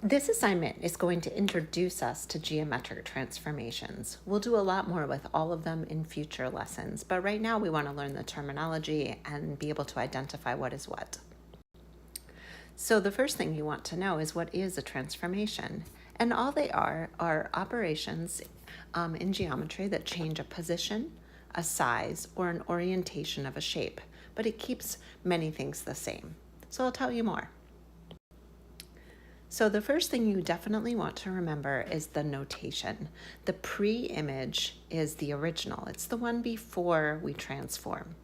This assignment is going to introduce us to geometric transformations. We'll do a lot more with all of them in future lessons, but right now we want to learn the terminology and be able to identify what is what. So the first thing you want to know is what is a transformation? And all they are operations in geometry that change a position, a size, or an orientation of a shape, but it keeps many things the same. So I'll tell you more. So the first thing you definitely want to remember is the notation. The pre-image is the original. It's the one before we transform.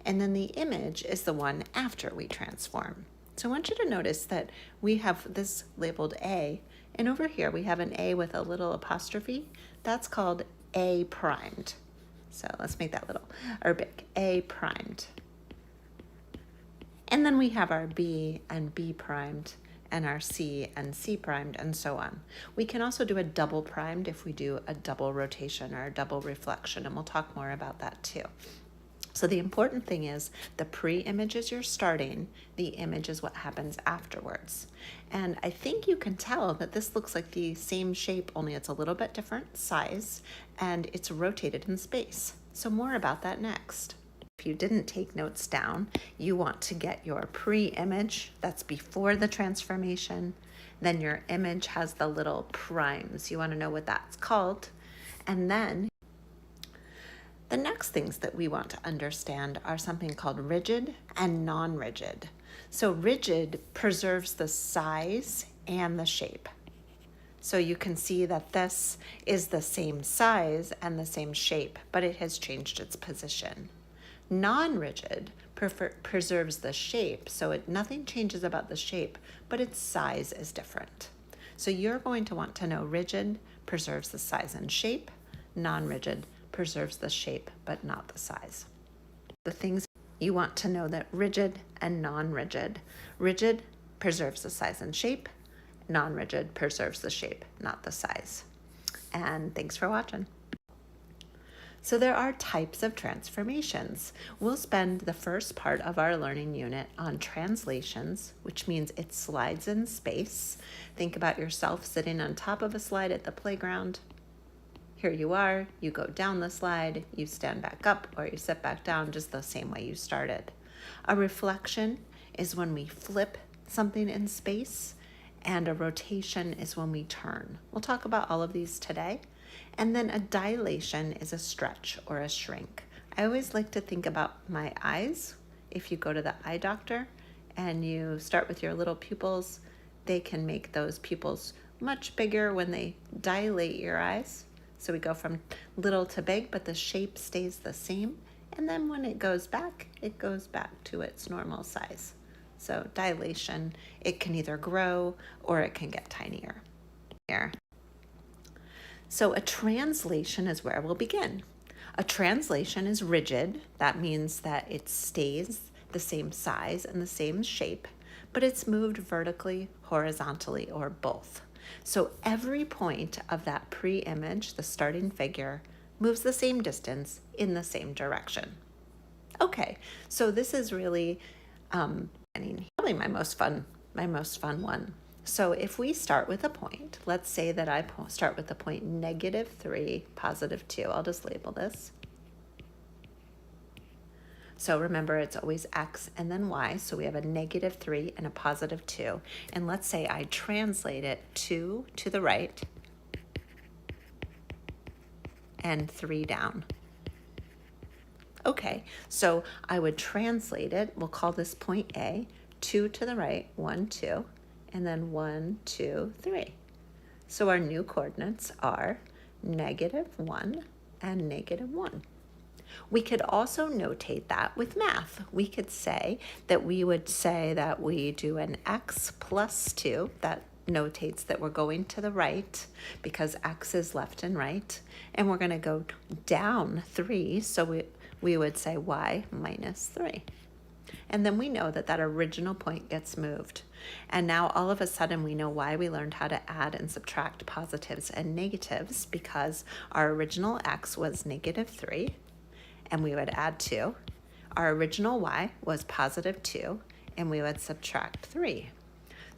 And then the image is the one after we transform. So I want you to notice that we have this labeled A, and over here we have an A with a little apostrophe. That's called A primed. So let's make that little or big, A primed. And then we have our B and B primed, and our C and C primed, and so on. We can also do a double primed if we do a double rotation or a double reflection, and we'll talk more about that too. So the important thing is the pre-image is your starting, the image is what happens afterwards. And I think you can tell that this looks like the same shape, only it's a little bit different size, and it's rotated in space. So more about that next. If you didn't take notes down, you want to get your pre-image, that's before the transformation. Then your image has the little primes. You want to know what that's called. And then the next things that we want to understand are something called rigid and non-rigid. So rigid preserves the size and the shape. So you can see that this is the same size and the same shape, but it has changed its position. Non-rigid preserves the shape, so nothing changes about the shape, but its size is different. So you're going to want to know rigid preserves the size and shape, non-rigid preserves the shape but not the size. The things you want to know that rigid and non-rigid. Rigid preserves the size and shape, non-rigid preserves the shape, not the size. And thanks for watching. So there are types of transformations. We'll spend the first part of our learning unit on translations, which means it slides in space. Think about yourself sitting on top of a slide at the playground. Here you are, you go down the slide, you stand back up, or you sit back down just the same way you started. A reflection is when we flip something in space, and a rotation is when we turn. We'll talk about all of these today. And then a dilation is a stretch or a shrink. I always like to think about my eyes. If you go to the eye doctor and you start with your little pupils, they can make those pupils much bigger when they dilate your eyes. So we go from little to big, but the shape stays the same. And then when it goes back to its normal size. So dilation, it can either grow or it can get tinier. So a translation is where we'll begin. A translation is rigid. That means that it stays the same size and the same shape, but it's moved vertically, horizontally, or both. So every point of that pre-image, the starting figure, moves the same distance in the same direction. Okay, so this is really probably my most fun one. So if we start with a point, let's say that I start with the point -3, +2. I'll just label this. So remember, it's always x and then y. So we have a -3 and a +2. And let's say I translate it 2 to the right and 3 down. Okay, so I would translate it. We'll call this point A, 2 to the right, 1, 2. And then 1, 2, 3. So our new coordinates are -1 and -1. We could also notate that with math. We could say that we do an x plus 2. That notates that we're going to the right because x is left and right. And we're going to go down 3, so we would say y minus 3. And then we know that that original point gets moved. And now all of a sudden we know why we learned how to add and subtract positives and negatives, because our original x was -3 and we would add 2. Our original y was +2 and we would subtract 3.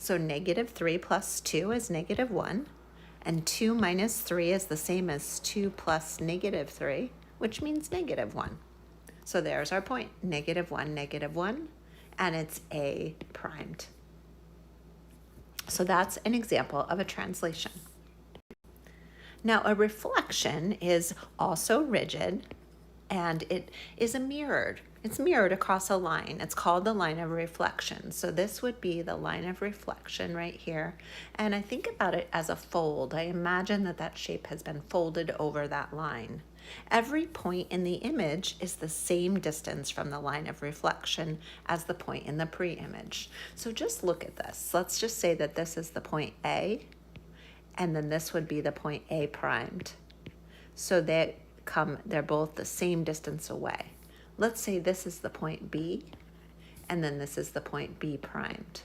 So negative 3 plus 2 is negative 1, and 2 minus 3 is the same as 2 plus negative 3, which means negative 1. So there's our point, negative 1, and it's A primed. So that's an example of a translation. Now, a reflection is also rigid, and it is it's mirrored across a line. It's called the line of reflection. So this would be the line of reflection right here. And I think about it as a fold. I imagine that that shape has been folded over that line. Every point in the image is the same distance from the line of reflection as the point in the pre-image. So just look at this. Let's just say that this is the point A, and then this would be the point A primed. So they're both the same distance away. Let's say this is the point B, and then this is the point B primed.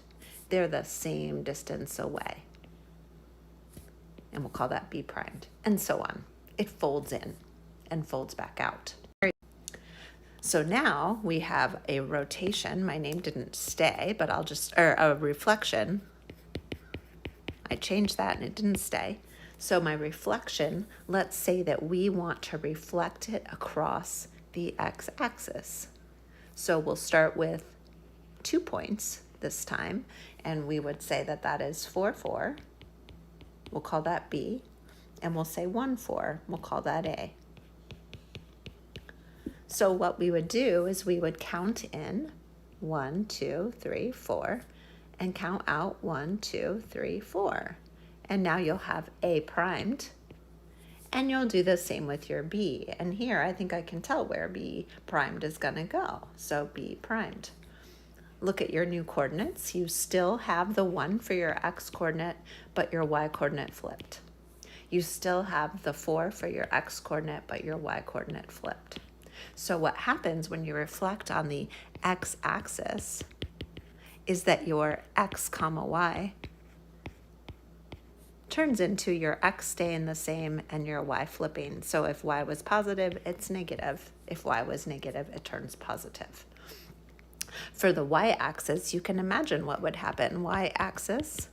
They're the same distance away. And we'll call that B primed, and so on. It folds in and folds back out. So now we have a rotation. My name didn't stay, but or a reflection. I changed that and it didn't stay. So my reflection, let's say that we want to reflect it across the x-axis. So we'll start with 2 points this time, and we would say that that is 4, 4. We'll call that B, and we'll say 1, 4. We'll call that A. So what we would do is we would count in 1, 2, 3, 4, and count out 1, 2, 3, 4. And now you'll have A primed, and you'll do the same with your B. And here I think I can tell where B primed is gonna go. So B primed. Look at your new coordinates. You still have the 1 for your x coordinate, but your y coordinate flipped. You still have the 4 for your x coordinate, but your y coordinate flipped. So what happens when you reflect on the x-axis is that your x comma y turns into your x staying the same and your y flipping. So if y was positive, it's negative. If y was negative, it turns positive. For the y-axis, you can imagine what would happen. Y-axis,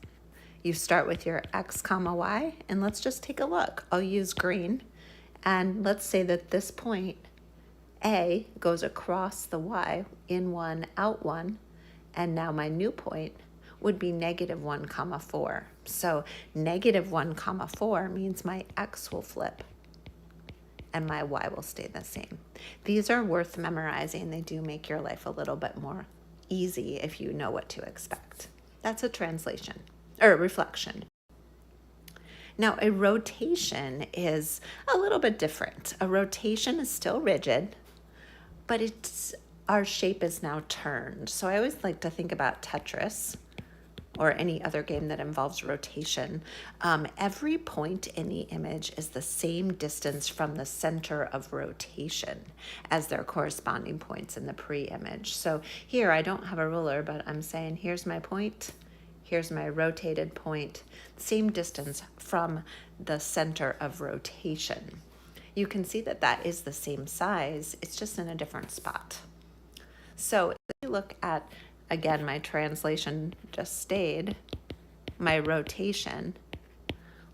you start with your x comma y, and let's just take a look. I'll use green, and let's say that this point A goes across the y, in 1, out 1, and now my new point would be negative 1 comma 4. So negative 1 comma 4 means my x will flip and my y will stay the same. These are worth memorizing. They do make your life a little bit more easy if you know what to expect. That's a translation or a reflection. Now, a rotation is a little bit different. A rotation is still rigid, but our shape is now turned. So I always like to think about Tetris or any other game that involves rotation. Every point in the image is the same distance from the center of rotation as their corresponding points in the pre-image. So here I don't have a ruler, but I'm saying here's my point, here's my rotated point, same distance from the center of rotation. You can see that that is the same size, it's just in a different spot. So if you look at, again, my translation just stayed, my rotation,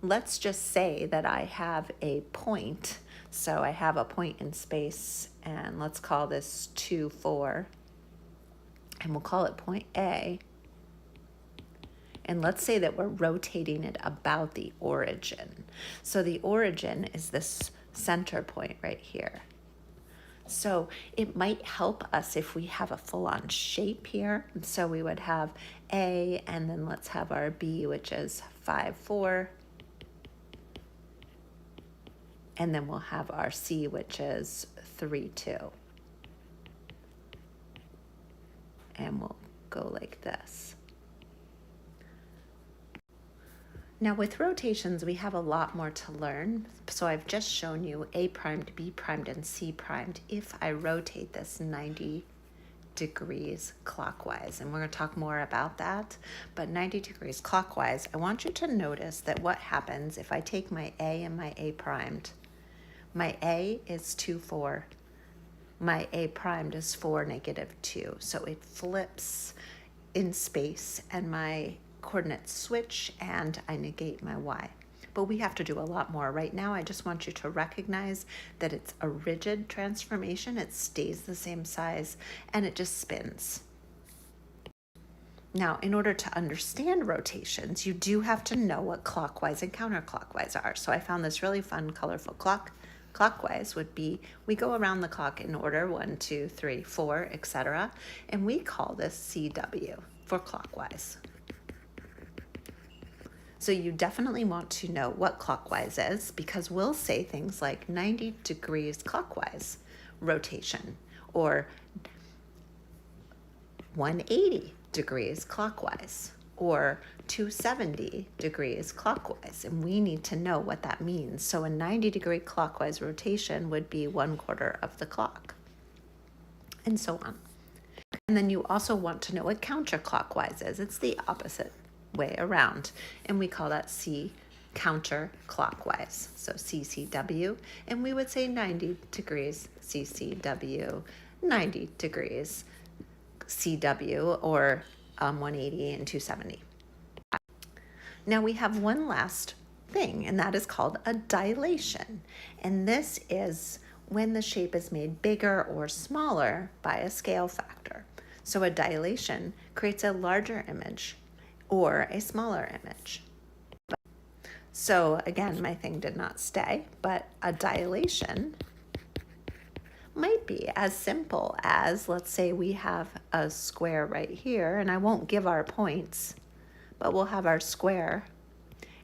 let's just say that I have a point. So I have a point in space, and let's call this 2, 4, and we'll call it point A. And let's say that we're rotating it about the origin. So the origin is this center point right here. So it might help us if we have a full-on shape here. So we would have A, and then let's have our B, which is 5, 4. And then we'll have our C, which is 3, 2. And we'll go like this. Now with rotations, we have a lot more to learn. So I've just shown you A primed, B primed, and C primed if I rotate this 90 degrees clockwise. And we're going to talk more about that. But 90 degrees clockwise, I want you to notice that what happens if I take my A and my A primed. My A is 2, 4. My A primed is 4, negative 2. So it flips in space, and my coordinate switch and I negate my y. But we have to do a lot more. Right now, I just want you to recognize that it's a rigid transformation. It stays the same size and it just spins. Now, in order to understand rotations, you do have to know what clockwise and counterclockwise are. So I found this really fun, colorful clock. Clockwise would be, we go around the clock in order, 1, 2, 3, 4, etc. And we call this CW for clockwise. So you definitely want to know what clockwise is, because we'll say things like 90 degrees clockwise rotation or 180 degrees clockwise or 270 degrees clockwise, and we need to know what that means. So a 90-degree clockwise rotation would be 1/4 of the clock, and so on. And then you also want to know what counterclockwise is. It's the opposite way around, and we call that C counterclockwise. So CCW, and we would say 90 degrees CCW, 90 degrees CW, or 180 and 270. Now we have one last thing, and that is called a dilation. And this is when the shape is made bigger or smaller by a scale factor. So a dilation creates a larger image or a smaller image. So again, my thing did not stay, but a dilation might be as simple as, let's say we have a square right here, and I won't give our points, but we'll have our square.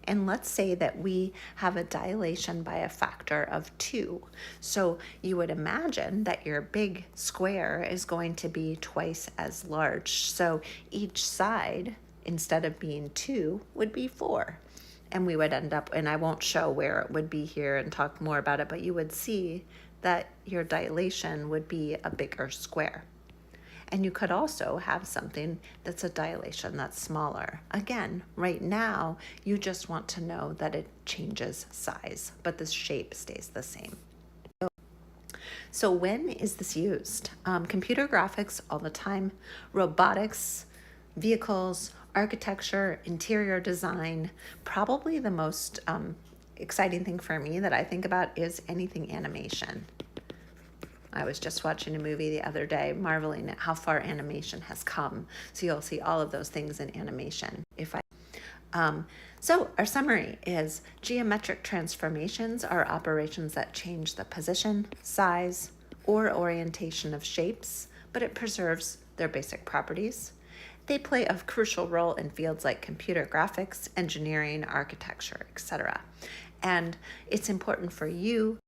And let's say that we have a dilation by a factor of 2. So you would imagine that your big square is going to be twice as large. So each side, instead of being 2, would be 4. And we would end up, and I won't show where it would be here and talk more about it, but you would see that your dilation would be a bigger square. And you could also have something that's a dilation that's smaller. Again, right now, you just want to know that it changes size, but the shape stays the same. So when is this used? Computer graphics all the time, robotics, vehicles, architecture, interior design. Probably the most exciting thing for me that I think about is anything animation. I was just watching a movie the other day, marveling at how far animation has come. So you'll see all of those things in animation. So our summary is geometric transformations are operations that change the position, size, or orientation of shapes, but it preserves their basic properties. They play a crucial role in fields like computer graphics, engineering, architecture, etc. And it's important for you